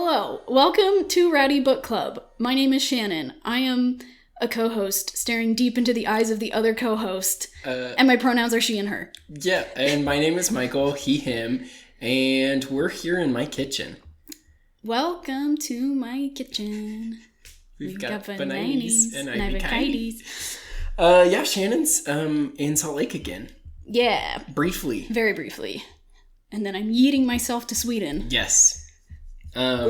Hello, welcome to Rowdy Book Club. My name is Shannon. I am a co-host staring deep into the eyes of the other co-host, and my pronouns are she and her. Yeah, and my name is Michael, he, him, and we're here in my kitchen. Welcome to my kitchen. We've got bananas and ivy-kites. Shannon's in Salt Lake again. Yeah. Briefly. Very briefly. And then I'm yeeting myself to Sweden. Yes. How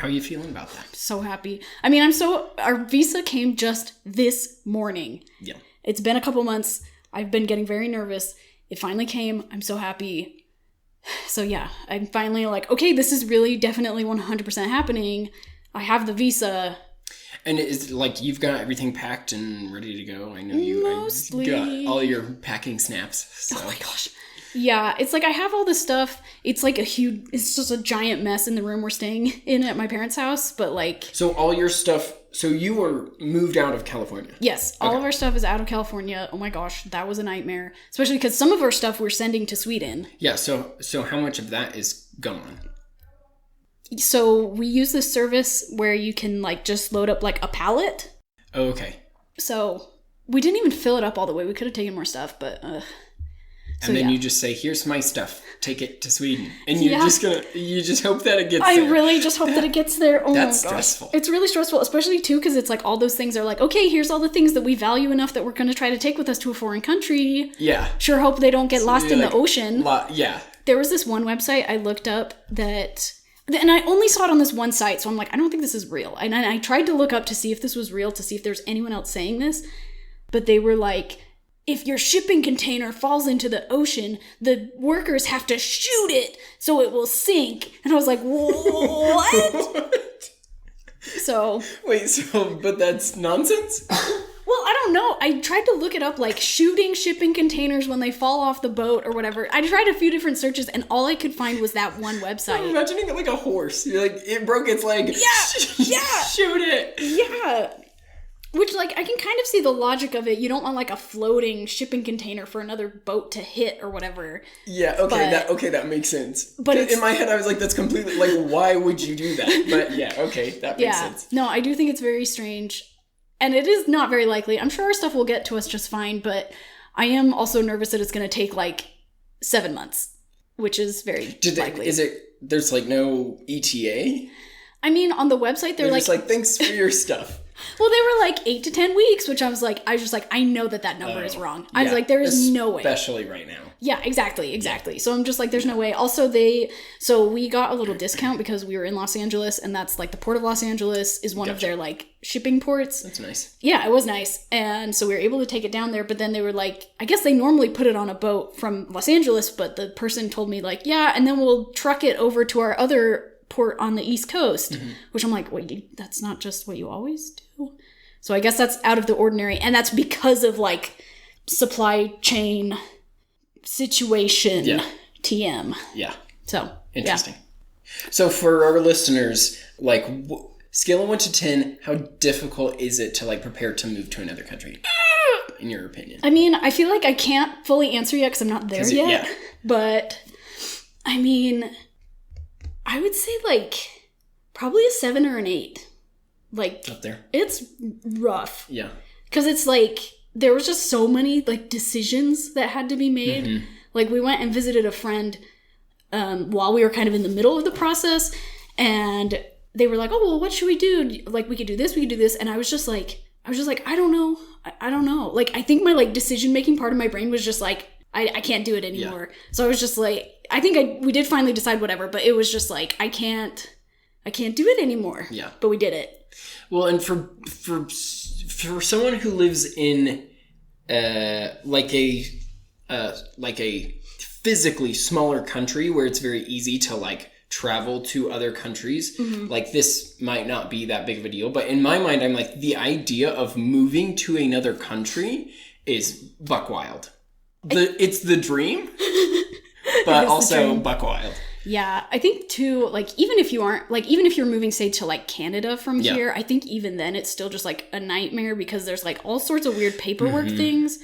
are you feeling about that? So happy. I mean, our visa came just this morning. Yeah. It's been a couple months. I've been getting very nervous. It finally came. I'm so happy. So yeah, I'm finally like, okay, this is really definitely 100% happening. I have the visa. And it's like you've got everything packed and ready to go. I know you Mostly. got all your packing snaps. So. Oh my gosh. Yeah, it's like I have all this stuff. It's like it's just a giant mess in the room we're staying in at my parents' house, but like... So all your stuff, so you were moved out of California? Yes, all of our stuff is out of California. Oh my gosh, that was a nightmare. Especially because some of our stuff we're sending to Sweden. Yeah, so how much of that is gone? So we use this service where you can like just load up like a pallet. Oh, okay. So we didn't even fill it up all the way. We could have taken more stuff, but... And then you just say, here's my stuff. Take it to Sweden. And you just hope that it gets there. I really just hope that it gets there. Oh that's my gosh. Stressful. It's really stressful, especially too, because it's like all those things are like, okay, here's all the things that we value enough that we're going to try to take with us to a foreign country. Yeah. Sure hope they don't get lost in the ocean. Yeah. There was this one website I looked up that... And I only saw it on this one site, so I'm like, I don't think this is real. And I tried to look up to see if this was real, to see if there's anyone else saying this. But they were like... If your shipping container falls into the ocean, the workers have to shoot it so it will sink. And I was like, what? But that's nonsense? Well, I don't know. I tried to look it up, like shooting shipping containers when they fall off the boat or whatever. I tried a few different searches and all I could find was that one website. I'm imagining it like a horse. You're like, it broke its leg. Yeah. Shoot it. Yeah. Which, like, I can kind of see the logic of it. You don't want, like, a floating shipping container for another boat to hit or whatever. Yeah, okay, that makes sense. But in my head, I was like, that's completely, like, why would you do that? But yeah, okay, that makes sense. No, I do think it's very strange. And it is not very likely. I'm sure our stuff will get to us just fine, but I am also nervous that it's going to take, like, 7 months, which is very likely. There's, like, no ETA? I mean, on the website, they're just like, thanks for your stuff. Well, they were like 8 to 10 weeks, which I was just like, I know that number is wrong. I was like, there is no way. Especially right now. Yeah, exactly. So I'm just like, there's no way. Also, so we got a little discount because we were in Los Angeles, and that's like the Port of Los Angeles is one of their like shipping ports. That's nice. Yeah, it was nice. And so we were able to take it down there, but then they were like, I guess they normally put it on a boat from Los Angeles, but the person told me like, yeah, and then we'll truck it over to our other port on the East Coast, which I'm like, wait, that's not just what you always do? So I guess that's out of the ordinary, and that's because of like supply chain situation. Yeah. TM. Yeah. So interesting. Yeah. So for our listeners, like scale of 1 to 10, how difficult is it to like prepare to move to another country? In your opinion? I mean, I feel like I can't fully answer yet because I'm not there yet. Yeah. But I mean, I would say like probably a 7 or an 8. Like up there. It's rough. Yeah. Because it's like there was just so many like decisions that had to be made. Mm-hmm. Like we went and visited a friend while we were kind of in the middle of the process, and they were like, "Oh, well, what should we do? Like we could do this, we could do this." And I was just like, I don't know. I don't know. Like I think my like decision making part of my brain was just like, I can't do it anymore. Yeah. So I was just like, I think we did finally decide whatever, but it was just like I can't do it anymore. Yeah. But we did it. Well, and for someone who lives in like a physically smaller country where it's very easy to like travel to other countries, like this might not be that big of a deal. But in my mind, I'm like, the idea of moving to another country is buck wild. It's the dream, but also buck wild. Yeah, I think too, like, even if you're moving, say, to, like, Canada from here, I think even then it's still just, like, a nightmare because there's, like, all sorts of weird paperwork things.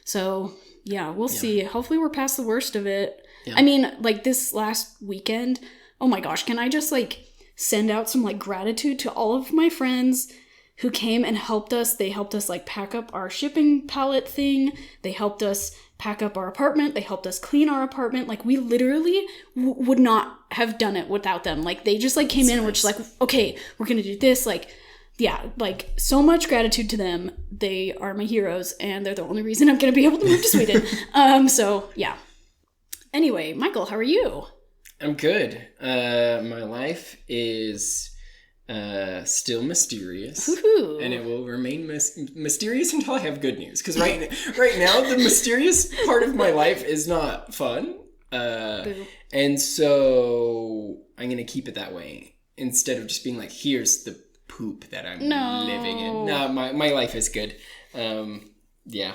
So, yeah, we'll see. Hopefully we're past the worst of it. Yeah. I mean, like, this last weekend, oh my gosh, can I just, like, send out some like gratitude to all of my friends who came and helped us. They helped us like pack up our shipping pallet thing. They helped us pack up our apartment. They helped us clean our apartment. Like we literally would not have done it without them. Like they just like came in and were just like, okay, we're going to do this. Like, yeah, like so much gratitude to them. They are my heroes and they're the only reason I'm going to be able to move to Sweden. So yeah. Anyway, Michael, how are you? I'm good. My life is still mysterious. Woo-hoo. And it will remain mysterious until I have good news. Because right now, the mysterious part of my life is not fun. And so I'm going to keep it that way. Instead of just being like, here's the poop that I'm living in. No, my life is good. Yeah.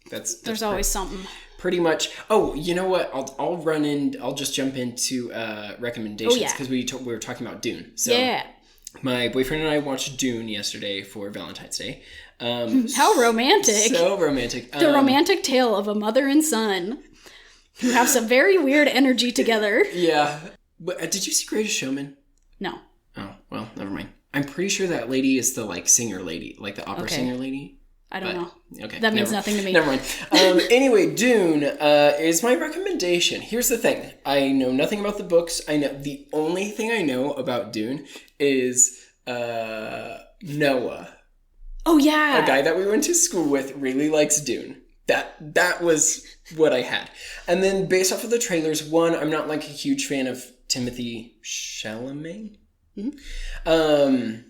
There's always something. Pretty much. Oh, you know what? I'll just jump into recommendations because we were talking about Dune. So yeah. My boyfriend and I watched Dune yesterday for Valentine's Day. How romantic! So romantic. The romantic tale of a mother and son who have some very weird energy together. Yeah. But did you see Greatest Showman? No. Oh well, never mind. I'm pretty sure that lady is the like singer lady, like the opera singer lady. I don't know. Okay. That means nothing to me. Never mind. Anyway, Dune is my recommendation. Here's the thing. I know nothing about the books. The only thing I know about Dune is Noah. Oh, yeah. A guy that we went to school with really likes Dune. That was what I had. And then based off of the trailers, one, I'm not like a huge fan of Timothée Chalamet. Mm-hmm.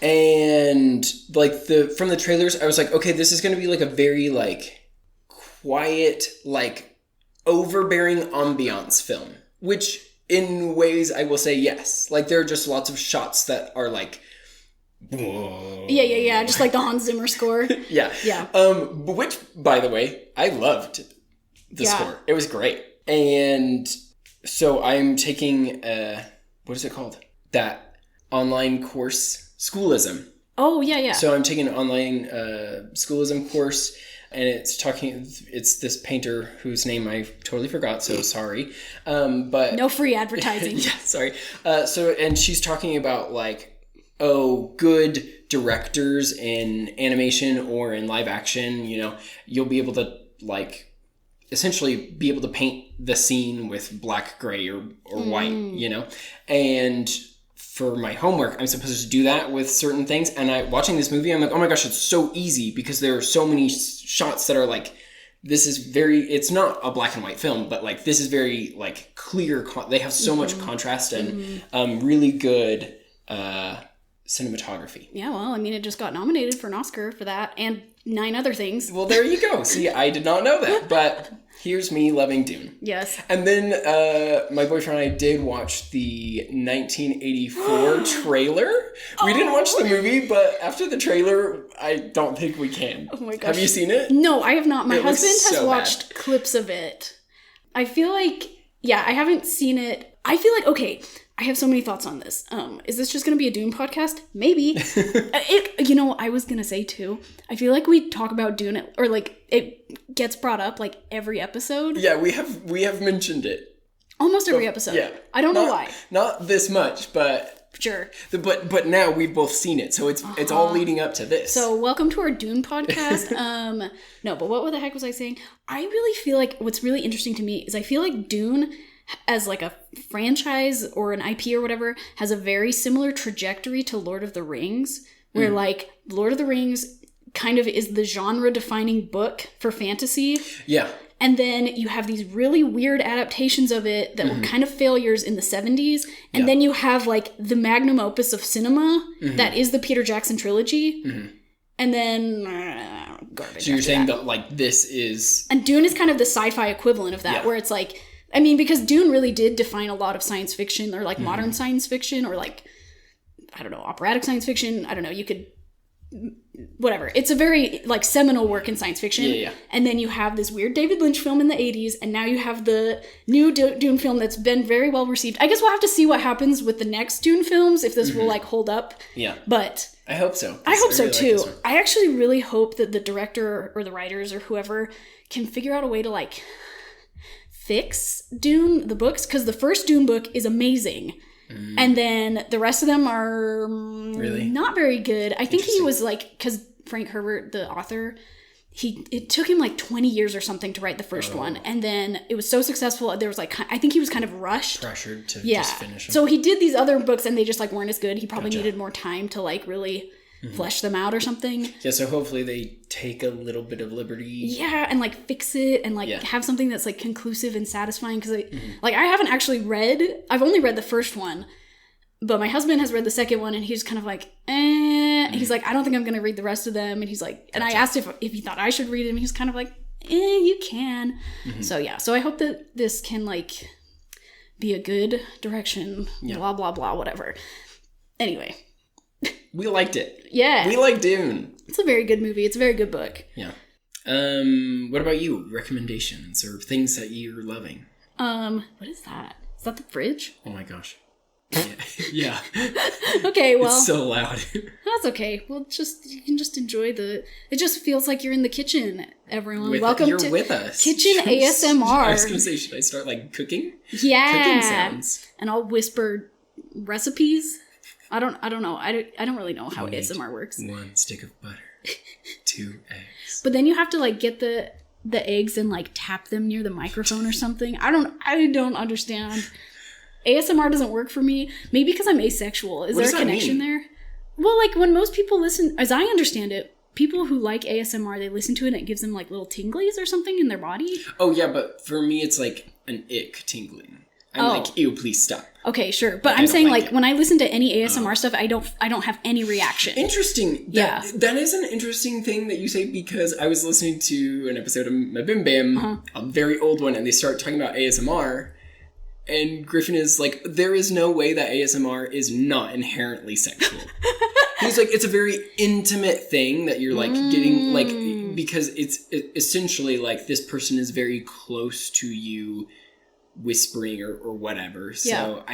And like from the trailers, I was like, okay, this is going to be like a very like quiet, like overbearing ambiance film, which in ways I will say yes. Like there are just lots of shots that are like, whoa. Yeah. Just like the Hans Zimmer score. Yeah. Which, by the way, I loved the score. It was great. And so I'm taking what is it called? That online course, Schoolism. Oh, yeah. So I'm taking an online Schoolism course, and it's this painter whose name I totally forgot, so sorry. But no free advertising. Yeah, sorry. And she's talking about like, good directors in animation or in live action, you'll be able to like essentially be able to paint the scene with black, gray, or white, and for my homework, I'm supposed to do that with certain things. And watching this movie, I'm like, oh my gosh, it's so easy because there are so many shots that are like, it's not a black and white film, but like, this is very like clear. They have so much contrast and really good cinematography. Yeah, well, I mean, it just got nominated for an Oscar for that and 9 other things. Well, there you go. See, I did not know that, but here's me loving Dune. Yes. And then my boyfriend and I did watch the 1984 trailer. We didn't watch the movie, but after the trailer, I don't think we can. Oh my gosh. Have you seen it? No, I have not. My husband has watched clips of it. I feel like, I haven't seen it. I feel like, okay, I have so many thoughts on this. Is this just going to be a Dune podcast? Maybe. I was going to say too, I feel like we talk about Dune, or like it gets brought up like every episode. Yeah, we have mentioned it. Almost every episode. Yeah. I don't know why. Not this much, but... Sure. But now we've both seen it, so it's all leading up to this. So welcome to our Dune podcast. No, but what the heck was I saying? I really feel like what's really interesting to me is I feel like Dune as like a franchise or an IP or whatever has a very similar trajectory to Lord of the Rings, where like Lord of the Rings kind of is the genre defining book for fantasy. Yeah. And then you have these really weird adaptations of it that were kind of failures in the 70s. And then you have like the magnum opus of cinema that is the Peter Jackson trilogy. And then garbage. So you're saying that like this is... And Dune is kind of the sci-fi equivalent of that, where it's like... I mean, because Dune really did define a lot of science fiction, or like modern science fiction, or like, I don't know, operatic science fiction. I don't know, you could... Whatever. It's a very like seminal work in science fiction. Yeah. And then you have this weird David Lynch film in the 80s, and now you have the new Dune film that's been very well received. I guess we'll have to see what happens with the next Dune films, if this will like hold up. Yeah. But I hope so. I hope so too. Like I actually really hope that the director or the writers or whoever can figure out a way to like fix Dune, the books, because the first Dune book is amazing. And then the rest of them are Really? not very good. I think he was like, because Frank Herbert, the author, it took him like 20 years or something to write the first one. And then it was so successful. There was like, I think he was kind of rushed. Pressured to just finish them. So he did these other books and they just like weren't as good. He probably needed more time to like really flesh them out or something. Yeah, so hopefully they take a little bit of liberty. Yeah, and like fix it and like have something that's like conclusive and satisfying. Because like I haven't actually read, I've only read the first one. But my husband has read the second one and he's kind of like, He's like, I don't think I'm going to read the rest of them. And he's like, and I asked if he thought I should read them. He's kind of like, you can. So yeah, so I hope that this can like be a good direction, blah, blah, blah, whatever. Anyway. We liked it. Yeah. We like Dune. It's a very good movie. It's a very good book. Yeah. What about you? Recommendations or things that you're loving? What is that? Is that the fridge? Oh my gosh. Yeah. Okay, well. It's so loud. That's okay. Well, you can just enjoy it just feels like you're in the kitchen, everyone. Welcome you're to with us. Kitchen ASMR. I was going to say, should I start like cooking? Yeah. Cooking sounds. And I'll whisper recipes. I don't know. I don't really know how ASMR works. 1 stick of butter. 2 eggs. But then you have to like get the eggs and like tap them near the microphone or something. I don't understand. ASMR doesn't work for me. Maybe because I'm asexual. Is there a connection there? Well, like when most people listen, as I understand it, people who like ASMR, they listen to it and it gives them like little tinglies or something in their body. Oh yeah, but for me it's like an ick tingling. I'm like, ew, please stop. Okay, sure. But I'm saying like when I listen to any ASMR stuff, I don't have any reaction. Interesting. That is an interesting thing that you say, because I was listening to an episode of Mabim Bam, a very old one, and they start talking about ASMR. And Griffin is like, there is no way that ASMR is not inherently sexual. He's like, it's a very intimate thing that you're like getting, like, because it's essentially like this person is very close to you whispering or whatever. So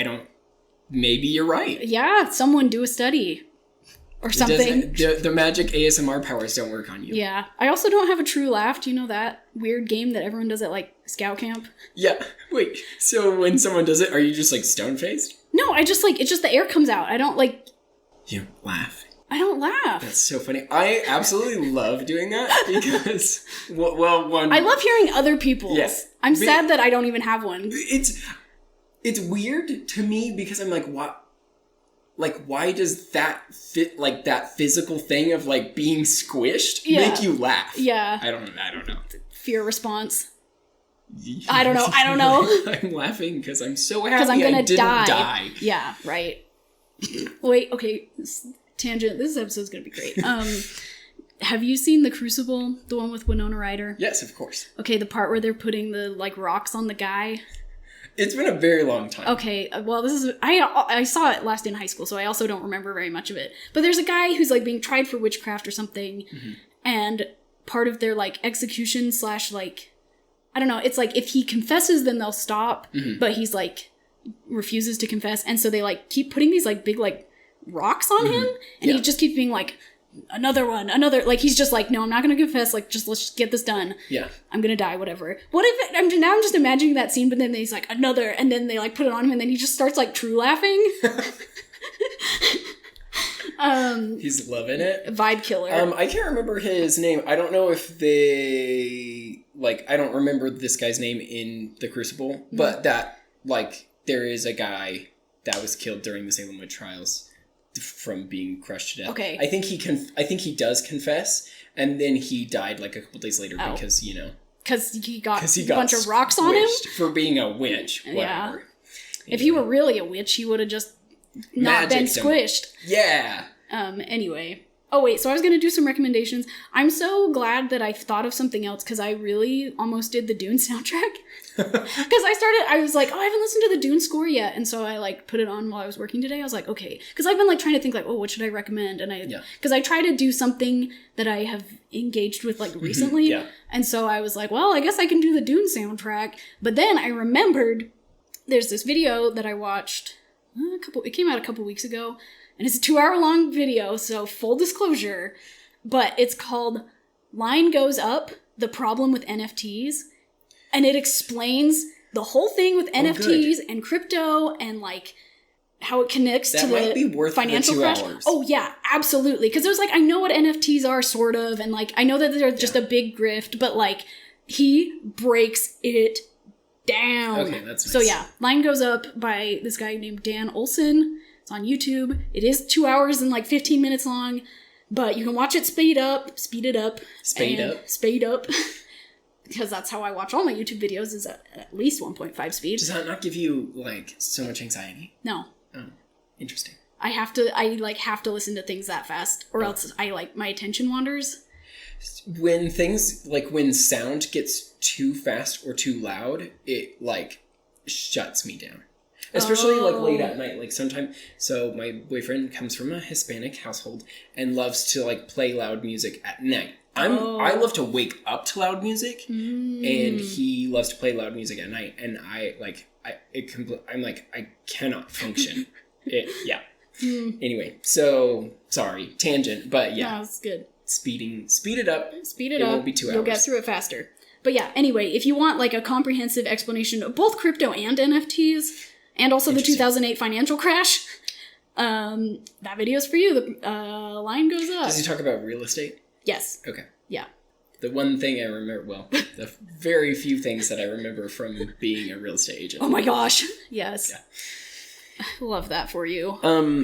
maybe you're right. Yeah, someone do a study or something. The magic ASMR powers don't work on you. Yeah. I also don't have a true laugh. Do you know that weird game that everyone does at like scout camp? Yeah. Wait, so when someone does it, are you just like stone-faced? No, I just like, it's just the air comes out. I don't like... You laugh. I don't laugh. That's so funny. I absolutely love doing that because, one... I love hearing other people's. Yes. I'm sad that I don't even have one. It's weird to me because I'm like, what? Like, why does that fit, like, that physical thing of, like, being squished make you laugh? Yeah. I don't know. Fear response. I don't know. I'm laughing because I'm so happy because I'm gonna I didn't die. Yeah, right. Wait, okay. Tangent. This episode's gonna be great. Have you seen The Crucible? The one with Winona Ryder? Yes, of course. Okay, the part where they're putting the, like, rocks on the guy. It's been a very long time. Okay, well, this is... I saw it last in high school, so I also don't remember very much of it. But there's a guy who's, like, being tried for witchcraft or something, and part of their, like, execution / like... I don't know, it's like, if he confesses, then they'll stop, but he's, like, refuses to confess, and so they, like, keep putting these, like, big, like, rocks on him, and he just keeps being like, another, like, he's just like, no, I'm not gonna confess, like, let's just get this done. Yeah. I'm gonna die, whatever. What if, I'm just imagining that scene, but then he's like, another, and then they, like, put it on him, and then he just starts, like, true laughing. He's loving it. Vibe killer. I can't remember his name. I don't know if they, like, I don't remember this guy's name in The Crucible, but that, like, there is a guy that was killed during the Salem witch trials from being crushed to death. Okay. I think he does confess, and then he died like a couple days later because, you know. Because he got a bunch of rocks on him? For being a witch. Whatever. Yeah. If he were really a witch, he would have just not been squished. Yeah. Anyway. Oh, wait, so I was going to do some recommendations. I'm so glad that I thought of something else, because I really almost did the Dune soundtrack. Because I was like, I haven't listened to the Dune score yet. And so I, like, put it on while I was working today. I was like, okay. Because I've been, like, trying to think, like, oh, what should I recommend? And because I try to do something that I have engaged with, like, recently. And so I was like, well, I guess I can do the Dune soundtrack. But then I remembered there's this video that I watched it came out a couple weeks ago. And it's a 2-hour-long video, so full disclosure. But it's called Line Goes Up, The Problem with NFTs. And it explains the whole thing with NFTs and crypto and, like, how it connects to might be the worth financial the 2 crash. hours. Oh yeah, absolutely. Because it was like, I know what NFTs are, sort of, and like I know that they're just a big grift, but like he breaks it down. Okay, that's nice. So yeah, Line Goes Up by this guy named Dan Olson. It's on YouTube. It is 2 hours and like 15 minutes long, but you can watch it speed up. Because that's how I watch all my YouTube videos, is at least 1.5 speed. Does that not give you like so much anxiety? No. Oh, interesting. I have to listen to things that fast, or else my attention wanders. When things, like when sound gets too fast or too loud, it like shuts me down. Especially like late at night, like sometimes. So my boyfriend comes from a Hispanic household and loves to like play loud music at night. I love to wake up to loud music, and he loves to play loud music at night, and I cannot function. Anyway, so sorry, tangent, but yeah, no, it's good. Speed it up. It won't be 2 hours. You'll get through it faster. But yeah, anyway, if you want like a comprehensive explanation of both crypto and NFTs, and also the 2008 financial crash, that video is for you. The Line Goes Up. Does he talk about real estate? Yes. Okay. Yeah. The one thing I remember, the very few things that I remember from being a real estate agent. Oh my gosh. Yes. Yeah. I love that for you.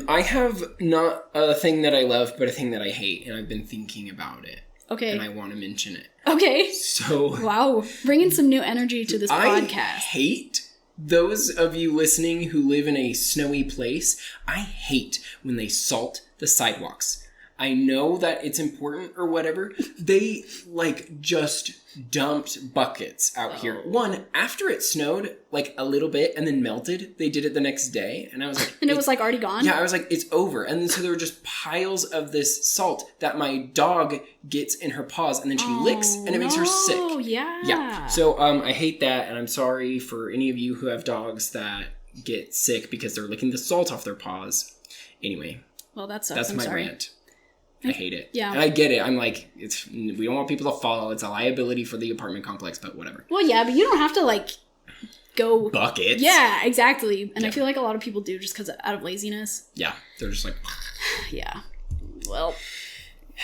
I have not a thing that I love, but a thing that I hate, and I've been thinking about it. Okay. And I want to mention it. Okay. So. Wow. Bringing some new energy to this podcast. I hate those of you listening who live in a snowy place. I hate when they salt the sidewalks. I know that it's important or whatever. They like just dumped buckets out here. One, after it snowed like a little bit and then melted, they did it the next day. And I was like... and it was like already gone? Yeah, I was like, it's over. And then so there were just piles of this salt that my dog gets in her paws and then she licks and it makes her sick. Oh, yeah. Yeah. So I hate that, and I'm sorry for any of you who have dogs that get sick because they're licking the salt off their paws. Anyway. Well, that sucks. That's I'm my sorry. rant. I hate it. Yeah. And I get it. I'm like, we don't want people to fall. It's a liability for the apartment complex, but whatever. Well, yeah, but you don't have to, like, go... buckets. Yeah, exactly. And I feel like a lot of people do just because out of laziness. Yeah. They're just like... yeah. Well,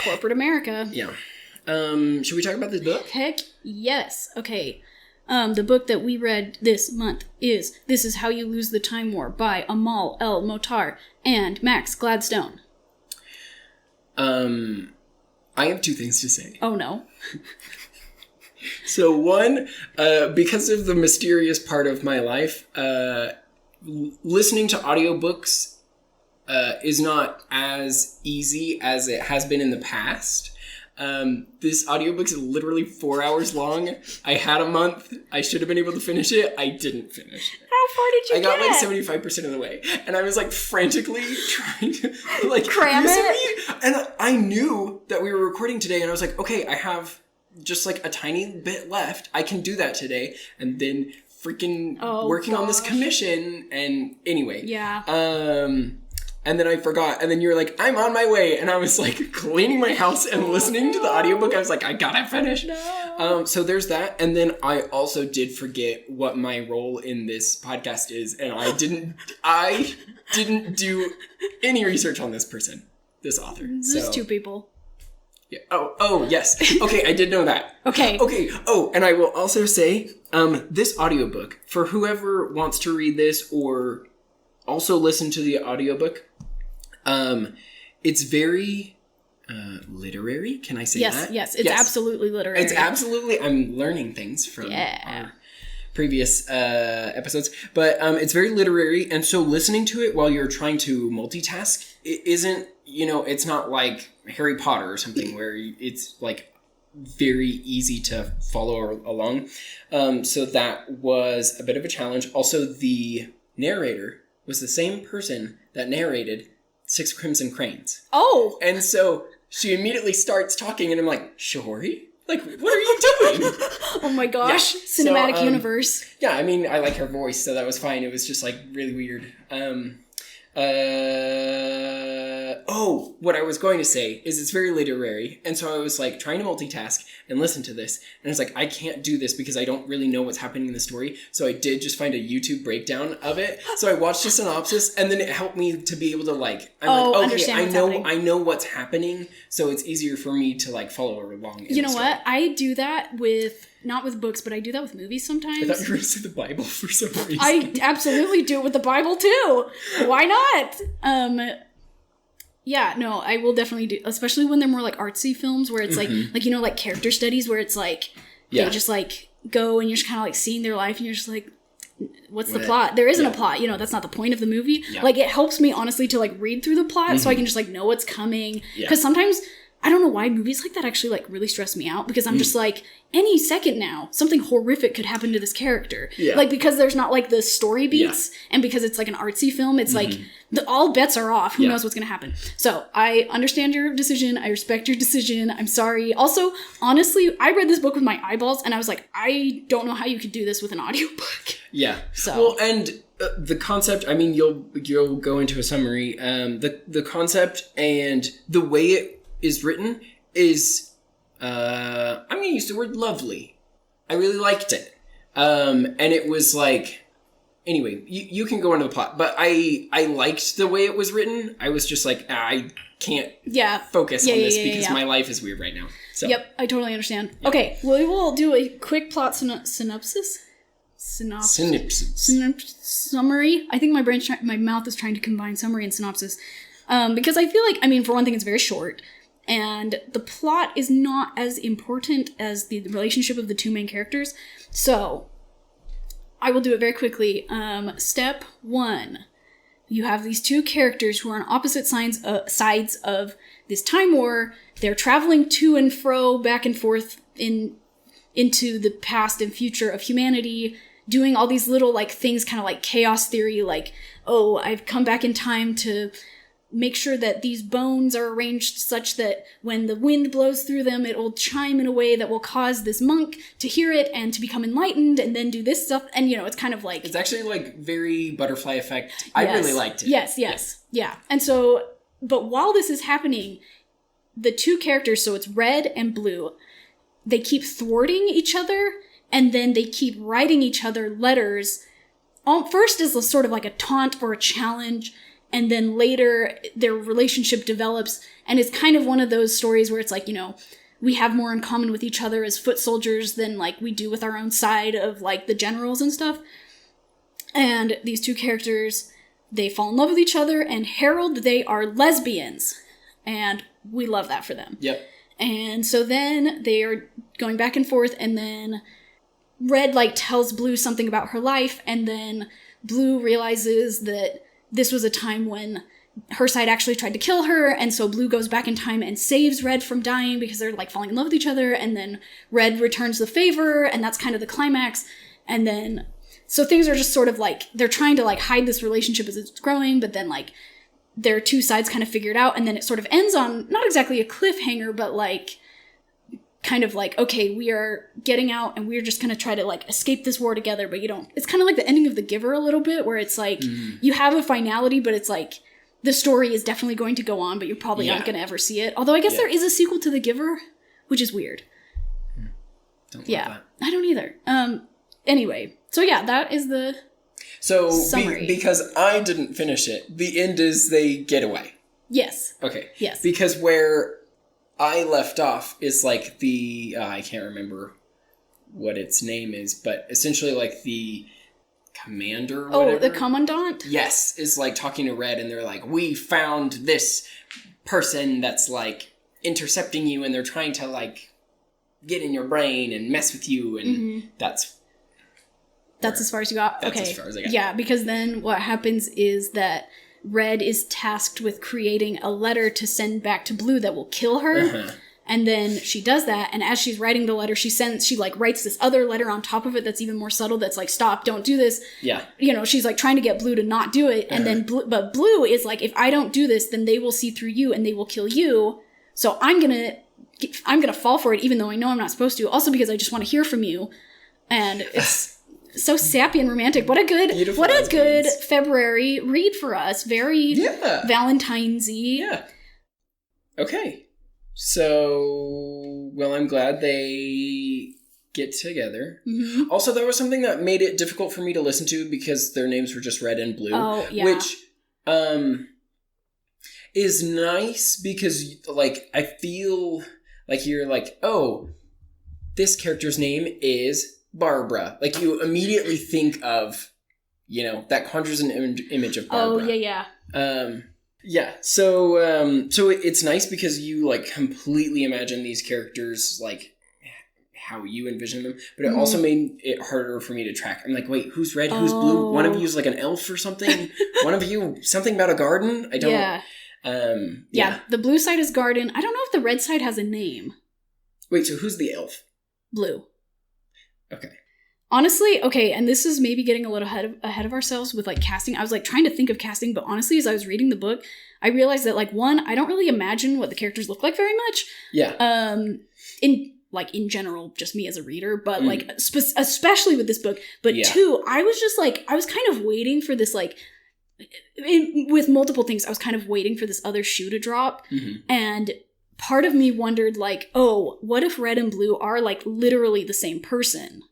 corporate America. Yeah. Should we talk about this book? Heck yes. Okay. The book that we read this month is This Is How You Lose the Time War by Amal El Motar and Max Gladstone. I have two things to say. Oh, no. So one, because of the mysterious part of my life, listening to audiobooks is not as easy as it has been in the past. This audiobook is literally 4 hours long. I had a month. I should have been able to finish it. I didn't finish it. How far did you get? I got like 75% of the way. And I was like frantically trying to like cram it. And I knew that we were recording today and I was like, okay, I have just like a tiny bit left. I can do that today. And then freaking working on this commission. And anyway. Yeah. And then I forgot. And then you were like, I'm on my way. And I was like cleaning my house and listening to the audiobook. I was like, I gotta finish. No. So there's that. And then I also did forget what my role in this podcast is. And I didn't do any research on this person, this author. Just two people. Yeah. Oh, yes. Okay, I did know that. Okay. Oh, and I will also say, this audiobook, for whoever wants to read this or also listen to the audiobook, it's very literary. Can I say that? Yes, it's absolutely literary. It's absolutely, I'm learning things from our previous episodes, but it's very literary, and so listening to it while you're trying to multitask, it isn't, it's not like Harry Potter or something where it's like very easy to follow along. So that was a bit of a challenge. Also, the narrator was the same person that narrated Six Crimson Cranes. Oh! And so she immediately starts talking, and I'm like, Shori? Like, what are you doing? Oh my gosh. Yeah. Cinematic universe. Yeah, I mean, I like her voice, so that was fine. It was just, like, really weird. what I was going to say is it's very literary. And so I was like trying to multitask and listen to this. And it's like, I can't do this because I don't really know what's happening in the story. So I did just find a YouTube breakdown of it. So I watched a synopsis and then it helped me to be able to like, okay, I know what's happening. So it's easier for me to like follow along. You know what? I do that not with books, but I do that with movies sometimes. I thought you were going to say the Bible for some reason. I absolutely do it with the Bible too. Why not? Yeah, no, I will definitely do, especially when they're more like artsy films where it's like like character studies where it's like, they just like go and you're just kind of like seeing their life and you're just like, what's the plot? There isn't a plot, that's not the point of the movie. Yeah. Like it helps me honestly to like read through the plot so I can just like know what's coming. Because sometimes, I don't know why movies like that actually like really stress me out because I'm just like, any second now, something horrific could happen to this character. Yeah. Like because there's not like the story beats and because it's like an artsy film, it's like all bets are off. Who knows what's going to happen? So I understand your decision. I respect your decision. I'm sorry. Also, honestly, I read this book with my eyeballs and I was like, I don't know how you could do this with an audiobook. Yeah. So. Well, and the concept, I mean, you'll go into a summary. The concept and the way it is written is, I'm going to use the word lovely. I really liked it. And it was like, anyway, you can go into the plot, but I liked the way it was written. I was just like, I can't focus on this because my life is weird right now. So. Yep, I totally understand. Yep. Okay, well, we will do a quick plot synopsis. Summary. I think my mouth is trying to combine summary and synopsis. Because I feel like, I mean, for one thing, it's very short. And the plot is not as important as the relationship of the two main characters. So, I will do it very quickly. Step 1. You have these two characters who are on opposite sides of this time war. They're traveling to and fro, back and forth into the past and future of humanity, doing all these little like things, kind of like chaos theory, like, oh, I've come back in time to make sure that these bones are arranged such that when the wind blows through them, it will chime in a way that will cause this monk to hear it and to become enlightened and then do this stuff. And, it's kind of like... It's actually like very butterfly effect. I really liked it. Yes. Yeah. And so, but while this is happening, the two characters, so it's Red and Blue, they keep thwarting each other and then they keep writing each other letters. First is sort of like a taunt or a challenge. And then later, their relationship develops, and it's kind of one of those stories where it's like, we have more in common with each other as foot soldiers than, like, we do with our own side of, like, the generals and stuff. And these two characters, they fall in love with each other, and Harold, they are lesbians. And we love that for them. Yep. And so then they are going back and forth, and then Red, like, tells Blue something about her life, and then Blue realizes that this was a time when her side actually tried to kill her, and so Blue goes back in time and saves Red from dying because they're, like, falling in love with each other, and then Red returns the favor, and that's kind of the climax, and then... So things are just sort of, like, they're trying to, like, hide this relationship as it's growing, but then, like, their two sides kind of figured out, and then it sort of ends on, not exactly a cliffhanger, but, like, kind of like, okay, we are getting out and we're just going to try to like escape this war together, but you don't. It's kind of like the ending of The Giver a little bit, where it's like you have a finality, but it's like the story is definitely going to go on, but you probably aren't going to ever see it. Although I guess there is a sequel to The Giver, which is weird. Don't love that. I don't either. Anyway, so that is the summary. Because I didn't finish it, the end is they get away. Yes. Okay. Yes. Because where I left off is like the, I can't remember what its name is, but essentially like the commander or whatever. Oh, the commandant? Yes, is like talking to Red and they're like, we found this person that's like intercepting you and they're trying to like get in your brain and mess with you, and that's as far as you got? That's as far as I got. Yeah, because then what happens is that Red is tasked with creating a letter to send back to Blue that will kill her. And then she does that, and as she's writing the letter, she like writes this other letter on top of it that's even more subtle, that's like, stop, don't do this. Yeah. She's like trying to get Blue to not do it, and then but Blue is like, if I don't do this, then they will see through you and they will kill you. So I'm gonna fall for it, even though I know I'm not supposed to. Also because I just want to hear from you. And it's So sappy and romantic. What a good February read for us. Very Valentine's-y. Yeah. Okay. So, well, I'm glad they get together. Mm-hmm. Also, there was something that made it difficult for me to listen to because their names were just Red and Blue. Oh, yeah. Which is nice because, like, I feel like you're like, oh, this character's name is Barbara. Like, you immediately think of, you know, that conjures an image of Barbara. Oh, yeah. Yeah, so it's nice because you, like, completely imagine these characters, like, how you envision them, but it also made it harder for me to track. I'm like, wait, who's red, who's blue? One of you is, like, an elf or something? One of you, something about a garden? I don't... Yeah, the blue side is garden. I don't know if the red side has a name. Wait, so who's the elf? Blue. Okay. Honestly, okay, and this is maybe getting a little ahead of ourselves with, like, casting. I was, like, trying to think of casting, but honestly, as I was reading the book, I realized that, like, one, I don't really imagine what the characters look like very much. Yeah. In general, just me as a reader, but, like, especially with this book. But two, I was just, like, I was kind of waiting for this, like, with multiple things, I was kind of waiting for this other shoe to drop. Mm-hmm. And part of me wondered, like, oh, what if red and blue are, like, literally the same person?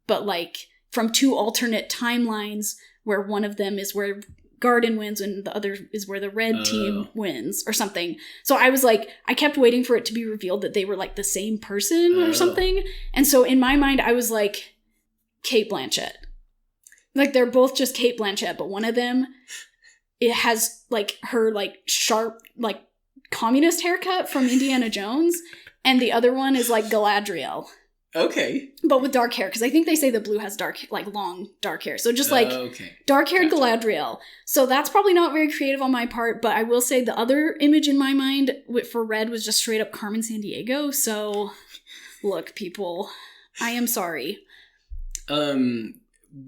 But, like, from two alternate timelines where one of them is where Garden wins and the other is where the red team wins or something. So I was like, I kept waiting for it to be revealed that they were, like, the same person or something. And so in my mind, I was like, Cate Blanchett. Like, they're both just Cate Blanchett, but one of them, it has, like, her, like, sharp, like, communist haircut from Indiana Jones, and the other one is, like, Galadriel. Okay. But with dark hair, because I think they say the blue has dark, like, long, dark hair. So just, like, dark-haired Galadriel. So that's probably not very creative on my part, but I will say the other image in my mind for red was just straight up Carmen Sandiego. So, look, people, I am sorry.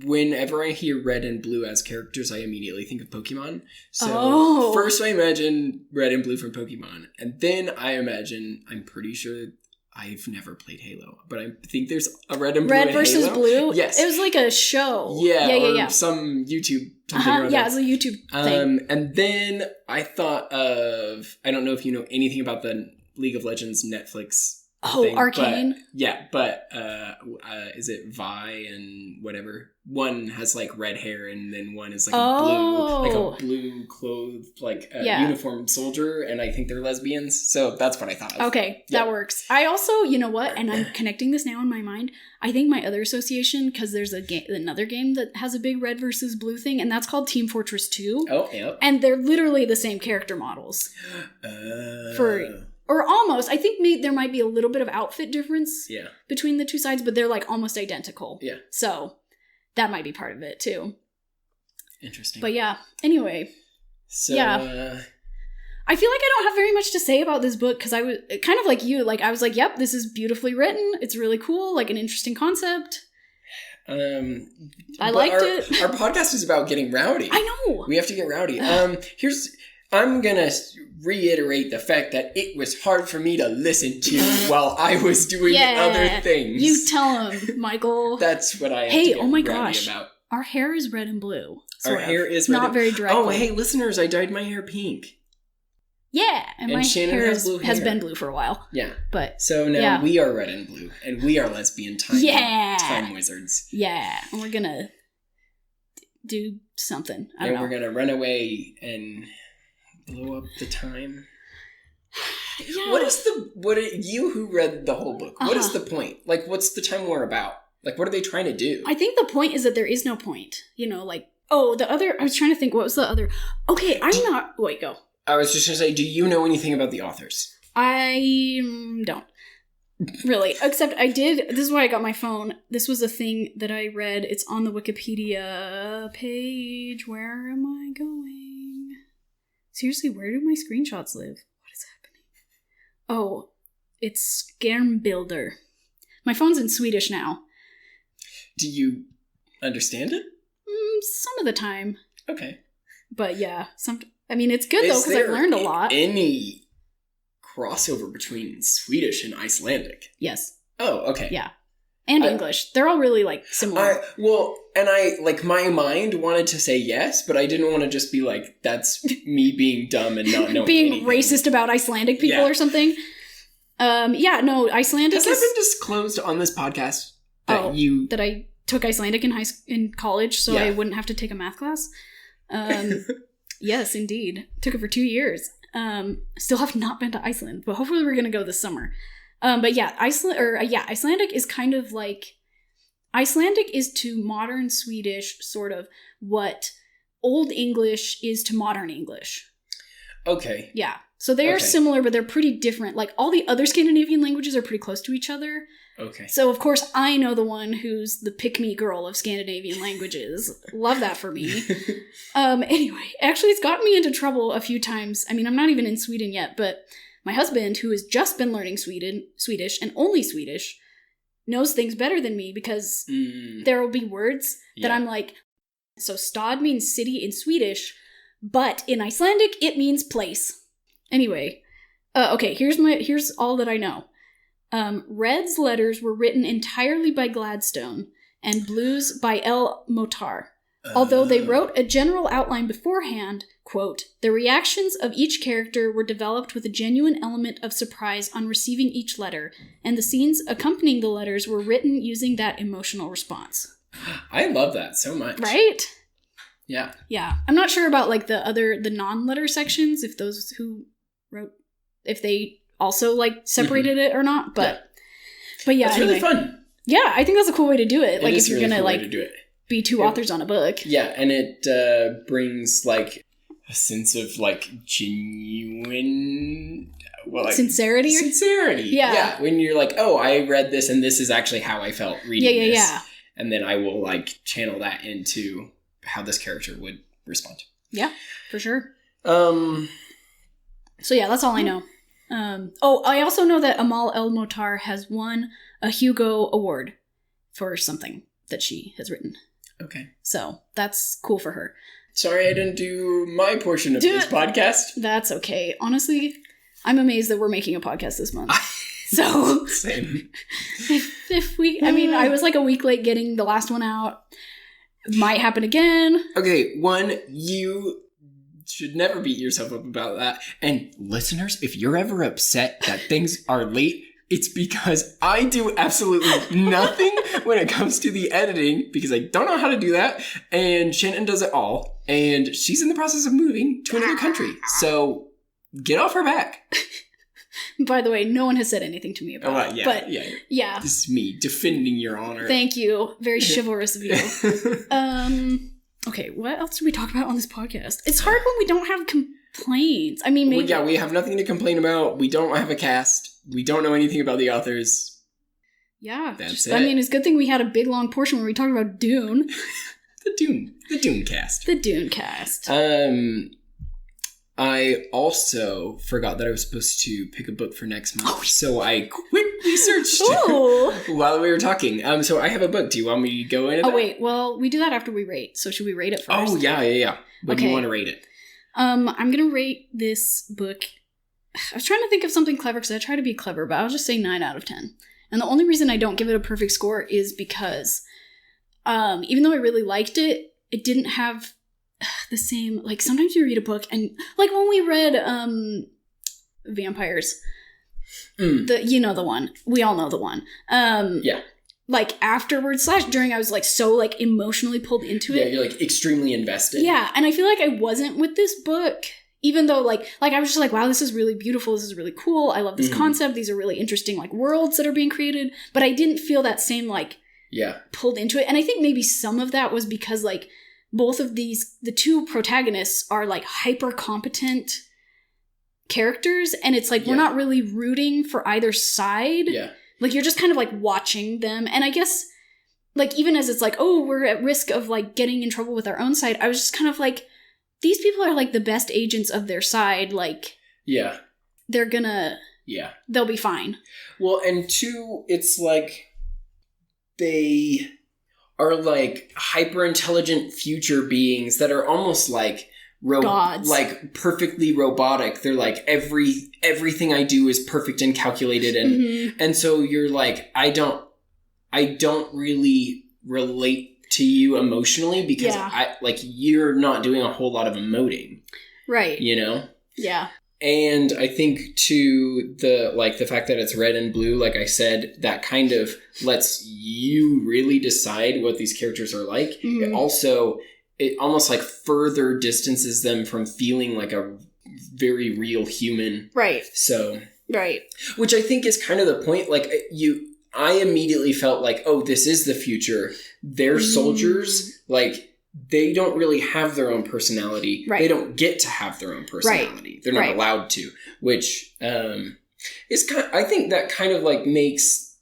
Whenever I hear red and blue as characters, I immediately think of Pokemon. So first I imagine red and blue from Pokemon, and then I imagine, I'm pretty sure I've never played Halo, but I think there's a red and blue Red versus Halo. Blue? Yes. It was like a show. Yeah. Some YouTube something or other. Yeah, it's a YouTube thing. And then I thought of, I don't know if you know anything about the League of Legends Netflix thing, Arcane? But is it Vi and whatever? One has, like, red hair, and then one is, like, a blue clothed, like, uniformed soldier, and I think they're lesbians. So that's what I thought of. Okay, that works. I also, you know what, and I'm connecting this now in my mind, I think my other association, because there's another game that has a big red versus blue thing, and that's called Team Fortress 2. Oh, yep. And they're literally the same character models. Or almost. I think there might be a little bit of outfit difference between the two sides, but they're, like, almost identical. Yeah. So that might be part of it, too. Interesting. But yeah, anyway. So, I feel like I don't have very much to say about this book, because I was kind of like you. Like, I was like, yep, this is beautifully written. It's really cool. Like, an interesting concept. I liked it. Our podcast is about getting rowdy. I know. We have to get rowdy. I'm gonna reiterate the fact that it was hard for me to listen to while I was doing other things. You tell him, Michael. That's what I have to get oh my gosh. About. Our hair is red and blue. Our hair is red not very directly. Oh, hey, listeners, I dyed my hair pink. Yeah, and my Shannon hair has been blue for a while. Yeah. But so now we are red and blue, and we are lesbian time wizards. Yeah, and we're gonna do something. I don't know. We're gonna run away and blow up the time. Yeah. You who read the whole book, what is the point? Like, what's the Time War about? Like, what are they trying to do? I think the point is that there is no point. You know, like, I was trying to think, what was the other? Okay, wait, go. I was just going to say, do you know anything about the authors? I don't. Really. Except I did, this is why I got my phone. This was a thing that I read. It's on the Wikipedia page. Where am I going? Seriously, where do my screenshots live? What is happening? Oh, it's Skärmbilder. My phone's in Swedish now. Do you understand it? Some of the time. Okay. But yeah, it's good though, because I've learned a lot. Any crossover between Swedish and Icelandic? Yes. Oh, okay. Yeah. And English. They're all really, like, similar. My mind wanted to say yes, but I didn't want to just be like, that's me being dumb and not knowing being anything. Racist about Icelandic people or something. Icelandic Has that been disclosed on this podcast? That I took Icelandic in college, so I wouldn't have to take a math class? Yes, indeed. Took it for 2 years. Still have not been to Iceland, but hopefully we're going to go this summer. Icelandic is kind of like... Icelandic is to modern Swedish sort of what Old English is to modern English. Okay. Yeah. So they are similar, but they're pretty different. Like, all the other Scandinavian languages are pretty close to each other. Okay. So, of course, I know the one who's the pick-me girl of Scandinavian languages. Love that for me. Anyway, actually, it's gotten me into trouble a few times. I mean, I'm not even in Sweden yet, but my husband, who has just been learning Swedish, and only Swedish, knows things better than me because there will be words that I'm like, so stad means city in Swedish, but in Icelandic, it means place. Anyway, here's all that I know. Red's letters were written entirely by Gladstone, and Blue's by L. Motar. Although they wrote a general outline beforehand, quote, the reactions of each character were developed with a genuine element of surprise on receiving each letter, and the scenes accompanying the letters were written using that emotional response. I love that so much. Right? Yeah. Yeah. I'm not sure about, like, the non-letter sections, if those who wrote, if they also, like, separated it or not, but yeah. It's really fun. Yeah, I think that's a cool way to do it. Like, if you're really gonna, cool like, way to do it. Be two authors on a book. Yeah, and it brings, like, a sense of, like, genuine... Sincerity? Sincerity. Yeah. When you're like, oh, I read this and this is actually how I felt reading this. Yeah. And then I will, like, channel that into how this character would respond. Yeah, for sure. So yeah, that's all I know. I also know that Amal El Motar has won a Hugo Award for something that she has written. Okay. So that's cool for her. Sorry I didn't do my portion of this podcast. That's okay. Honestly, I'm amazed that we're making a podcast this month. So same. If we, I mean, I was like a week late getting the last one out. Might happen again. Okay, you should never beat yourself up about that. And listeners, if you're ever upset that things are late, it's because I do absolutely nothing when it comes to the editing because I don't know how to do that. And Shannon does it all. And she's in the process of moving to another country. So get off her back. By the way, no one has said anything to me about it. But yeah. This is me defending your honor. Thank you. Very chivalrous of you. Okay, what else do we talk about on this podcast? It's hard when we don't have complaints. I mean, maybe... we have nothing to complain about. We don't have a cast. We don't know anything about the authors. Yeah. That's it. I mean, it's a good thing we had a big, long portion where we talked about Dune. The Dune cast. The Dune cast. I also forgot that I was supposed to pick a book for next month, so I quickly searched while we were talking. So I have a book. Do you want me to go into that? Oh, wait. Well, we do that after we rate, so should we rate it first? Oh, yeah. What do you want to rate it? I'm going to rate this book... I was trying to think of something clever because I try to be clever, but I'll just say 9 out of 10. And the only reason I don't give it a perfect score is because even though I really liked it, it didn't have the same, like, sometimes you read a book and, like, when we read Vampires, the one. We all know the one. Yeah. Like, afterwards / during, I was, like, so, like, emotionally pulled into it. Yeah, you're, like, extremely invested. Yeah, and I feel like I wasn't with this book. Even though, like I was just like, wow, this is really beautiful. This is really cool. I love this concept. These are really interesting, like, worlds that are being created. But I didn't feel that same, like, pulled into it. And I think maybe some of that was because, like, both of the two protagonists are, like, hyper competent characters. And it's like, we're not really rooting for either side. Yeah. Like, you're just kind of, like, watching them. And I guess, like, even as it's like, oh, we're at risk of, like, getting in trouble with our own side, I was just kind of like, these people are, like, the best agents of their side. Like, they're gonna... Yeah. They'll be fine. Well, and two, it's like they are, like, hyper-intelligent future beings that are almost like gods. Like, perfectly robotic. They're like, everything I do is perfect and calculated. And so you're like, I don't I don't really relate to you emotionally because you're not doing a whole lot of emoting. Right. You know? Yeah. And I think too, the fact that it's red and blue, like I said, that kind of lets you really decide what these characters are like. Mm-hmm. It almost like further distances them from feeling like a very real human. Right. So. Right. Which I think is kind of the point. Like I immediately felt like, oh, this is the future. They're soldiers. Like, they don't really have their own personality. Right. They don't get to have their own personality. Right. They're not allowed to, which is I think that kind of like makes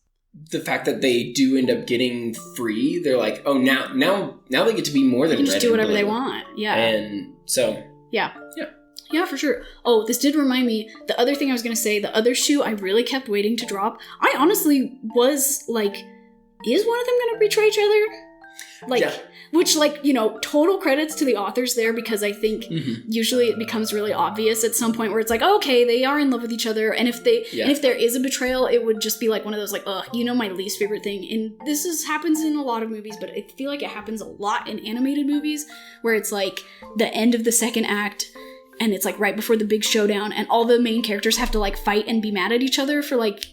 the fact that they do end up getting free. They're like, oh, now they get to be more than they can just do whatever blue. they want. Yeah. And so yeah, for sure. Oh, this did remind me. The other thing I was going to say, the other shoe I really kept waiting to drop. I honestly was like, is one of them going to betray each other? Like, which, like, you know, total credits to the authors there, because I think usually it becomes really obvious at some point where it's like, oh, okay, they are in love with each other. And if there is a betrayal, it would just be like one of those like, my least favorite thing. And happens in a lot of movies, but I feel like it happens a lot in animated movies where it's like the end of the second act and it's like right before the big showdown and all the main characters have to like fight and be mad at each other for like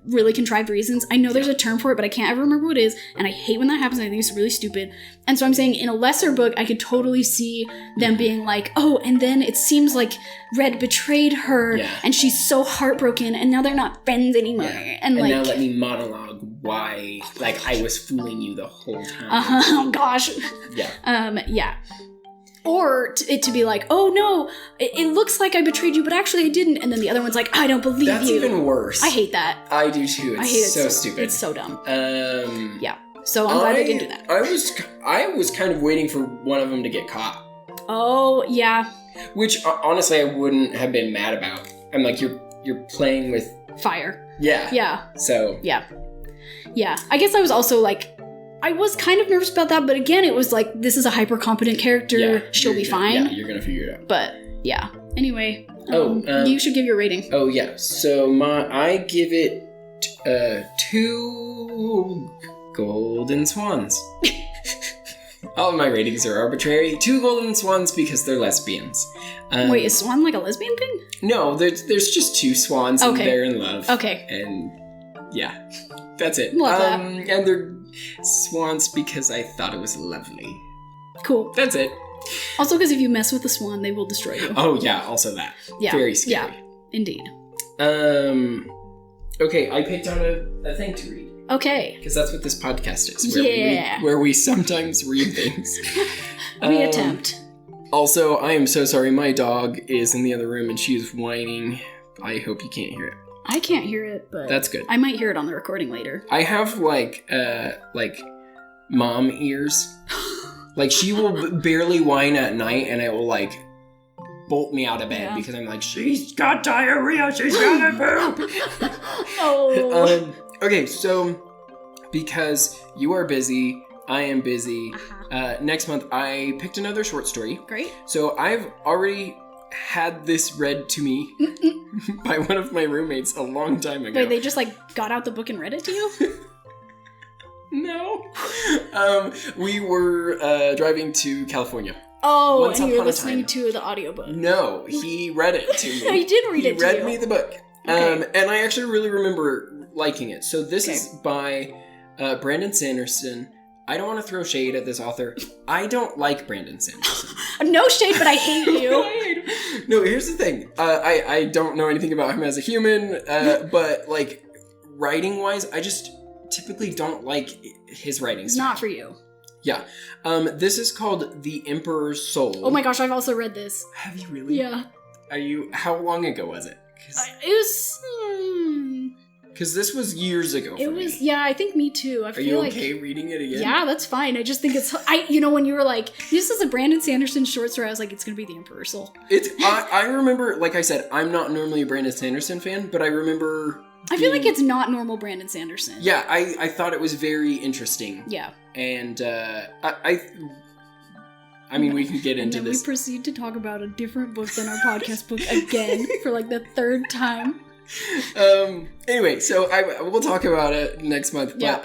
really contrived reasons. I know there's a term for it, but I can't ever remember what it is, and I hate when that happens. I think it's really stupid. And so I'm saying in a lesser book, I could totally see them being like, oh, and then it seems like Red betrayed her, and she's so heartbroken, and now they're not friends anymore. Yeah. And like, now let me monologue why, I was fooling you the whole time. Oh gosh. Yeah. Or it to be like, oh no, it looks like I betrayed you, but actually I didn't. And then the other one's like, I don't believe you. That's even worse. I hate that. I do too. I hate it so stupid. It's so dumb. Yeah. So I'm glad they didn't do that. I was kind of waiting for one of them to get caught. Oh, yeah. Which, honestly, I wouldn't have been mad about. I'm like, you're playing with... fire. Yeah. Yeah. So... Yeah. Yeah. I guess I was also like... I was kind of nervous about that, but again, it was like, this is a hyper-competent character. Yeah, she'll be fine. Yeah, you're gonna figure it out. But, yeah. Anyway, you should give your rating. Oh, yeah. So, I give it 2 golden swans. All of my ratings are arbitrary. 2 golden swans because they're lesbians. Wait, is swan like a lesbian thing? No, there's just 2 swans and they're in love. Okay. And, yeah. That's it. Love that. And they're swans because I thought it was lovely. Cool. That's it. Also because if you mess with the swan, they will destroy you. Oh, yeah. Also that. Yeah. Very scary. Yeah. Indeed. Okay, I picked out a thing to read. Okay. Because that's what this podcast is. Where we sometimes read things. We attempt. Also, I am so sorry. My dog is in the other room and she is whining. I hope you can't hear it. I can't hear it, but... That's good. I might hear it on the recording later. I have, like mom ears. Like, she will barely whine at night, and it will, like, bolt me out of bed because I'm like, she's got diarrhea, she's gonna poop! Oh. Okay, so, because you are busy, I am busy, next month I picked another short story. Great. So, I've already... had this read to me by one of my roommates a long time ago. Wait, they just like got out the book and read it to you? No. We were driving to California. Oh, and you were listening to the audiobook. No, he read it to me. He did read it to you. He read me the book. Okay. And I actually really remember liking it. So this is by Brandon Sanderson. I don't want to throw shade at this author. I don't like Brandon Sanderson. No shade, but I hate you. I hate him. No, here's the thing. I don't know anything about him as a human, but like writing-wise, I just typically don't like his writing style. Not for you. Yeah. This is called The Emperor's Soul. Oh my gosh, I've also read this. Have you really? Yeah. How long ago was it? It was... Because this was years ago for me. Yeah, I think me too. Are you okay reading it again? Yeah, that's fine. I just think it's... when you were like, this is a Brandon Sanderson short story, I was like, it's going to be The Emperor's Soul. I remember, like I said, I'm not normally a Brandon Sanderson fan, but I remember... I feel like it's not normal Brandon Sanderson. Yeah, I thought it was very interesting. Yeah. And I mean, we can get into this. We proceed to talk about a different book than our podcast book again for like the 3rd time. Anyway, so we'll talk about it next month. But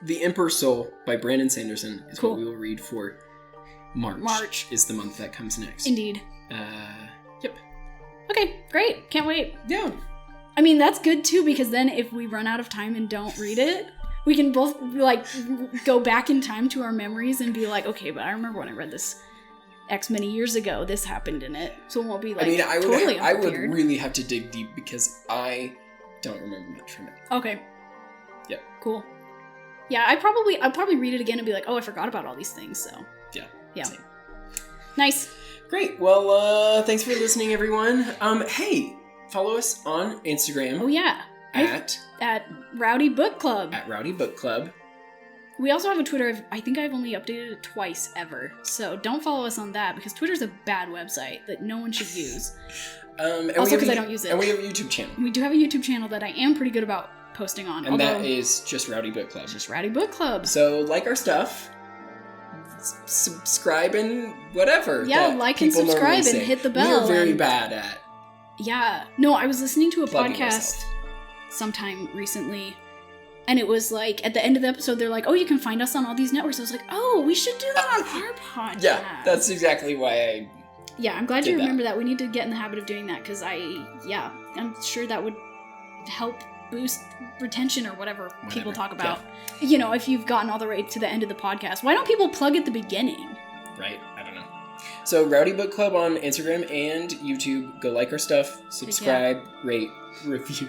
The Emperor's Soul by Brandon Sanderson is what we will read for March. March is the month that comes next. Indeed. Yep. Okay, great. Can't wait. Yeah. I mean, that's good too, because then if we run out of time and don't read it, we can both like go back in time to our memories and be like, okay, but I remember when I read this X many years ago, this happened in it. So it won't be like totally unprepared. I would really have to dig deep because I don't remember much from it. Okay. Yep. Cool. Yeah, I'll probably read it again and be like, oh, I forgot about all these things, so. Yeah. Same. Nice. Great. Well, thanks for listening, everyone. Hey, follow us on Instagram. Oh, yeah. At Rowdy Book Club. At Rowdy Book Club. We also have a Twitter. I think I've only updated it twice ever. So don't follow us on that because Twitter's a bad website that no one should use. Also because I don't use it. And we have a YouTube channel. We do have a YouTube channel that I am pretty good about posting on. And that is just Rowdy Book Club. Just Rowdy Book Club. So like our stuff. Subscribe and whatever. Yeah, like and subscribe and hit the bell. We are very bad at. Yeah. No, I was listening to a podcast sometime recently, and it was like at the end of the episode, they're like, "Oh, you can find us on all these networks." I was like, "Oh, we should do that on our podcast." Yeah, that's exactly why I'm glad you remember that. We need to get in the habit of doing that because I'm sure that would help boost retention or whatever people talk about. Yeah. You know, if you've gotten all the way to the end of the podcast, why don't people plug at the beginning? Right. I don't know. So Rowdy Book Club on Instagram and YouTube. Go like our stuff, subscribe, rate, review.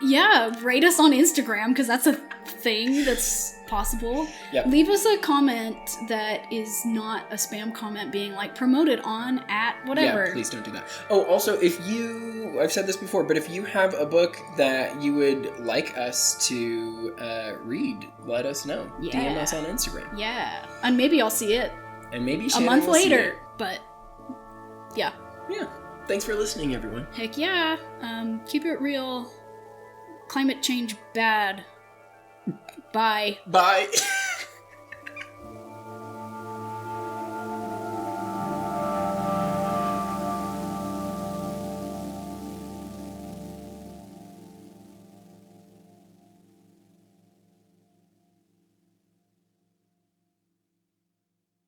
Yeah, rate us on Instagram because that's a thing that's possible. Yep. Leave us a comment that is not a spam comment being like promoted on at whatever. Yeah, please don't do that. Oh, also, I've said this before, but if you have a book that you would like us to read, let us know. Yeah. DM us on Instagram. Yeah. And maybe I'll see it. And maybe Shannon a month later. But, yeah. Yeah. Thanks for listening, everyone. Heck yeah. Keep it real. Climate change bad. Bye. Bye.